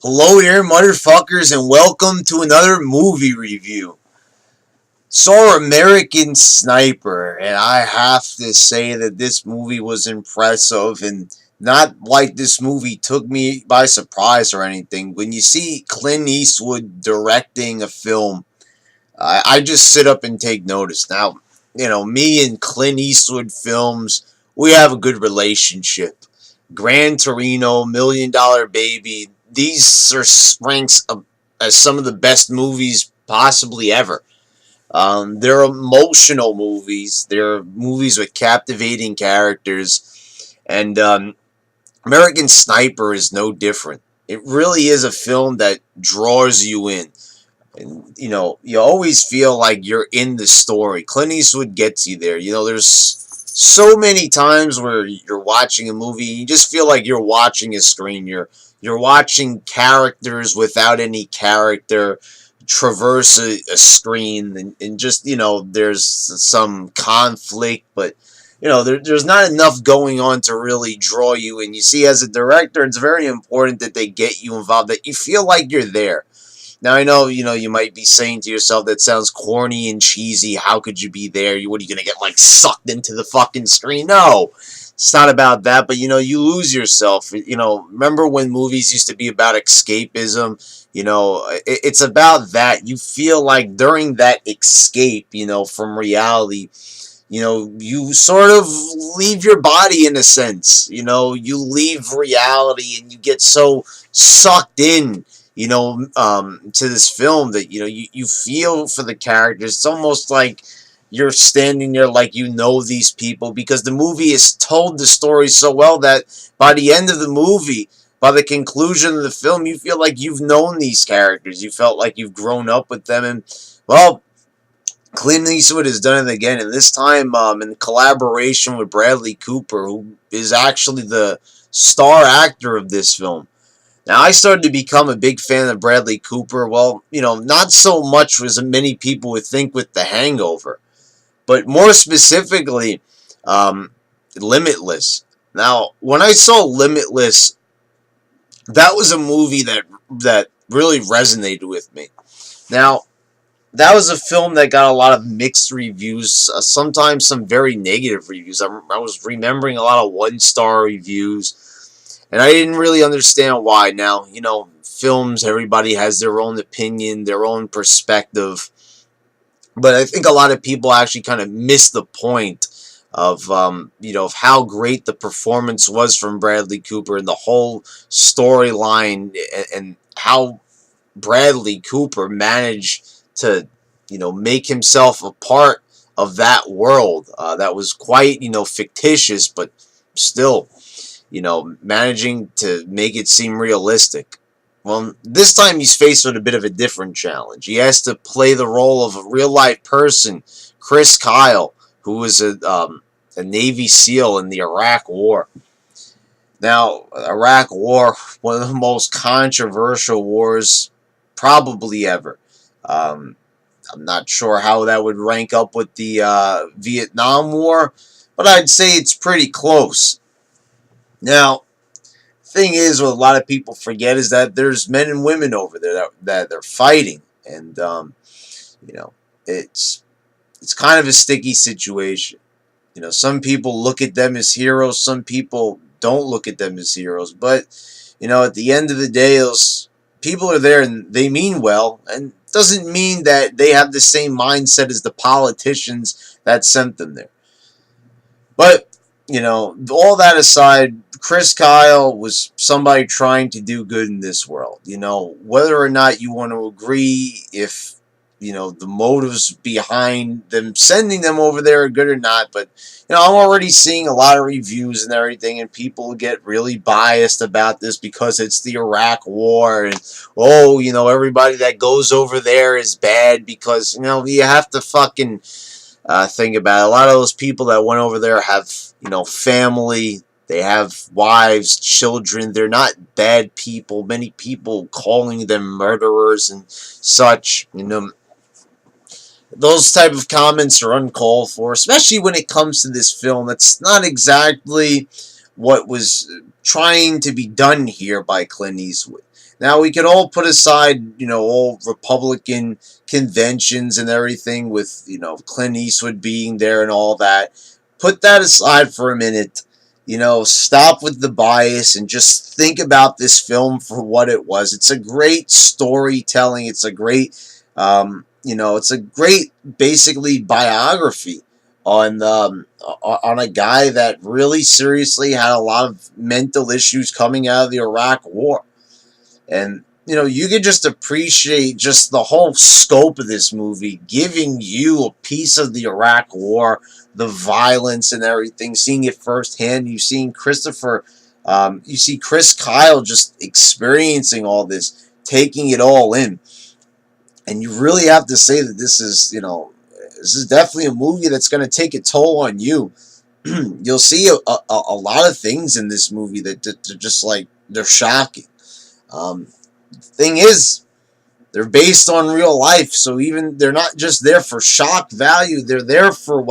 Hello there, motherfuckers, and welcome to another movie review. Saw American Sniper, and I have to say that this movie was impressive, and not like this movie took me by surprise or anything. When you see Clint Eastwood directing a film, I just sit up and take notice. Now, me and Clint Eastwood films, we have a good relationship. Gran Torino, Million Dollar Baby, these are ranks as some of the best movies possibly ever. They're emotional movies. They're movies with captivating characters, and American Sniper is no different. It really is a film that draws you in. And you always feel like you're in the story. Clint Eastwood gets you there. There's so many times where you're watching a movie, and you just feel like you're watching a screen. You're watching characters without any character traverse a screen, and just there's some conflict, but there's not enough going on to really draw you. And you see, as a director, it's very important that they get you involved, that you feel like you're there. Now I know, you might be saying to yourself, that sounds corny and cheesy. How could you be there? What are you gonna get, like, sucked into the fucking screen? No, it's not about that. But you lose yourself. Remember when movies used to be about escapism? It's about that. You feel like during that escape, from reality, you sort of leave your body in a sense. You leave reality and you get so sucked in, to this film, that you feel for the characters. It's almost like you're standing there, like these people, because the movie has told the story so well that by the end of the movie, by the conclusion of the film, you feel like you've known these characters. You felt like you've grown up with them, and well, Clint Eastwood has done it again, and this time in collaboration with Bradley Cooper, who is actually the star actor of this film. Now, I started to become a big fan of Bradley Cooper. Well, not so much as many people would think with The Hangover, but more specifically, um, Limitless. Now, when I saw Limitless, that was a movie that really resonated with me. Now, that was a film that got a lot of mixed reviews, sometimes some very negative reviews. I was remembering a lot of one-star reviews, and I didn't really understand why. Now, films, everybody has their own opinion, their own perspective, but I think a lot of people actually kind of miss the point of how great the performance was from Bradley Cooper, and the whole storyline, and how Bradley Cooper managed to, make himself a part of that world that was quite, fictitious, but still, managing to make it seem realistic. Well, this time he's faced with a bit of a different challenge. He has to play the role of a real-life person, Chris Kyle, who was a Navy SEAL in the Iraq War. Now, Iraq War, one of the most controversial wars probably ever. Um, I'm not sure how that would rank up with the Vietnam War, but I'd say it's pretty close. Now, thing is, what a lot of people forget is that there's men and women over there that they're fighting, and you know, it's kind of a sticky situation. Some people look at them as heroes, some people don't look at them as heroes, but at the end of the day, those people are there and they mean well, and doesn't mean that they have the same mindset as the politicians that sent them there. But, all that aside, Chris Kyle was somebody trying to do good in this world. Whether or not you want to agree if, the motives behind them sending them over there are good or not, but, I'm already seeing a lot of reviews and everything, and people get really biased about this because it's the Iraq War, and, oh, everybody that goes over there is bad because, you have to fucking think about it. A lot of those people that went over there have, family. They have wives, children. They're not bad people. Many people calling them murderers and such. Those type of comments are uncalled for, especially when it comes to this film. That's not exactly what was trying to be done here by Clint Eastwood. Now, we could all put aside, all Republican conventions and everything with, Clint Eastwood being there and all that. Put that aside for a minute. Stop with the bias and just think about this film for what it was. It's a great storytelling. It's a great, it's a great, basically, biography on a guy that really seriously had a lot of mental issues coming out of the Iraq War. And, you could just appreciate just the whole scope of this movie, giving you a piece of the Iraq War, the violence and everything, seeing it firsthand. You see Chris Kyle just experiencing all this, taking it all in. And you really have to say that this is definitely a movie that's going to take a toll on you. You'll see a lot of things in this movie that are just like, they're shocking. Thing is, they're based on real life, so even they're not just there for shock value, they're there for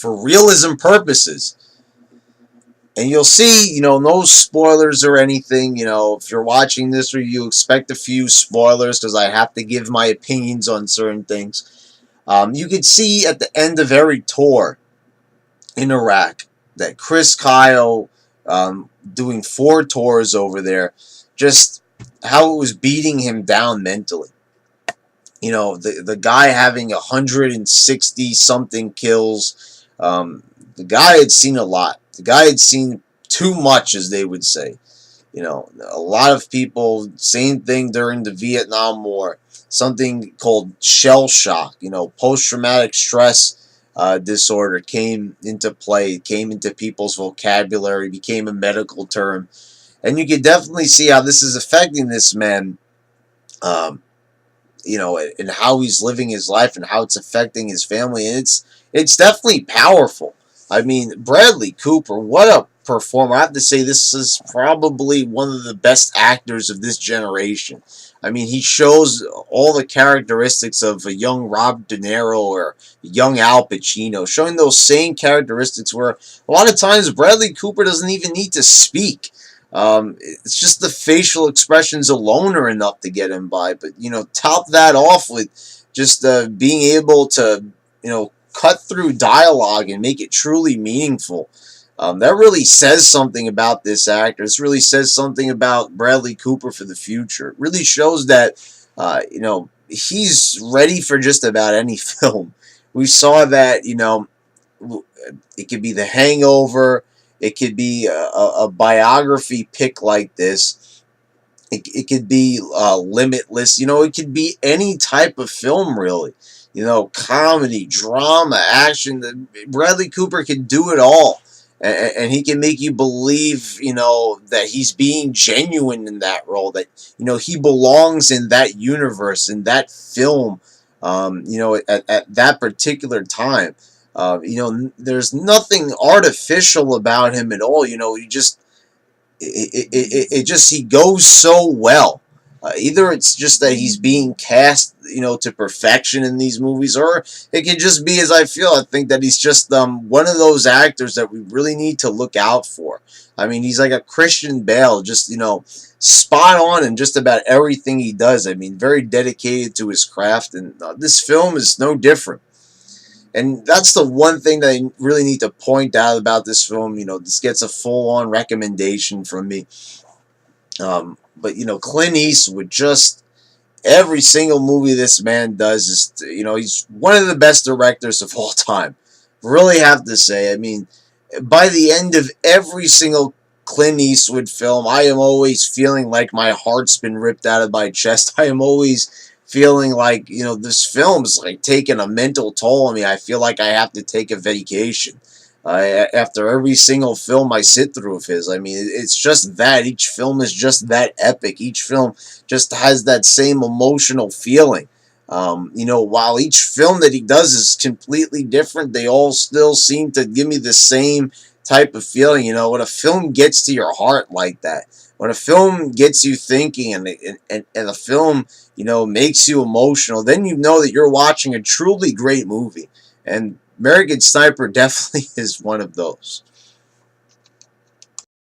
realism purposes. And you'll see, no spoilers or anything. If you're watching this review, expect a few spoilers because I have to give my opinions on certain things. You could see at the end of every tour in Iraq that Chris Kyle, doing 4 tours over there, just how it was beating him down mentally. The guy having 160 something kills. The guy had seen a lot. The guy had seen too much, as they would say. A lot of people, same thing during the Vietnam War. Something called shell shock, post-traumatic stress disorder came into play, came into people's vocabulary, became a medical term. And you can definitely see how this is affecting this man, and how he's living his life and how it's affecting his family. And it's definitely powerful. I mean, Bradley Cooper, what a performer. I have to say, this is probably one of the best actors of this generation. I mean, he shows all the characteristics of a young Robert De Niro or a young Al Pacino, showing those same characteristics where a lot of times Bradley Cooper doesn't even need to speak. It's just the facial expressions alone are enough to get him by. But, top that off with just being able to, cut through dialogue and make it truly meaningful. That really says something about this actor. This really says something about Bradley Cooper for the future. It really shows that, he's ready for just about any film. We saw that, it could be The Hangover. It could be a biography pick like this. It could be Limitless. It could be any type of film, really. Comedy, drama, action. Bradley Cooper can do it all. And he can make you believe, that he's being genuine in that role. That, he belongs in that universe, in that film, at that particular time. There's nothing artificial about him at all. He just, he goes so well. Either it's just that he's being cast, to perfection in these movies, or it could just be, as I think that he's just one of those actors that we really need to look out for. I mean, he's like a Christian Bale, just, spot on in just about everything he does. I mean, very dedicated to his craft, and this film is no different. And that's the one thing that I really need to point out about this film. This gets a full-on recommendation from me. But, Clint Eastwood, just every single movie this man does is, he's one of the best directors of all time. Really have to say. I mean, by the end of every single Clint Eastwood film, I am always feeling like my heart's been ripped out of my chest. I am always feeling like, this film's like taking a mental toll on me. I feel like I have to take a vacation. After every single film I sit through of his. I mean, it's just that. Each film is just that epic. Each film just has that same emotional feeling. While each film that he does is completely different, they all still seem to give me the same type of feeling. When a film gets to your heart like that, when a film gets you thinking and a film, makes you emotional, then you know that you're watching a truly great movie. And American Sniper definitely is one of those.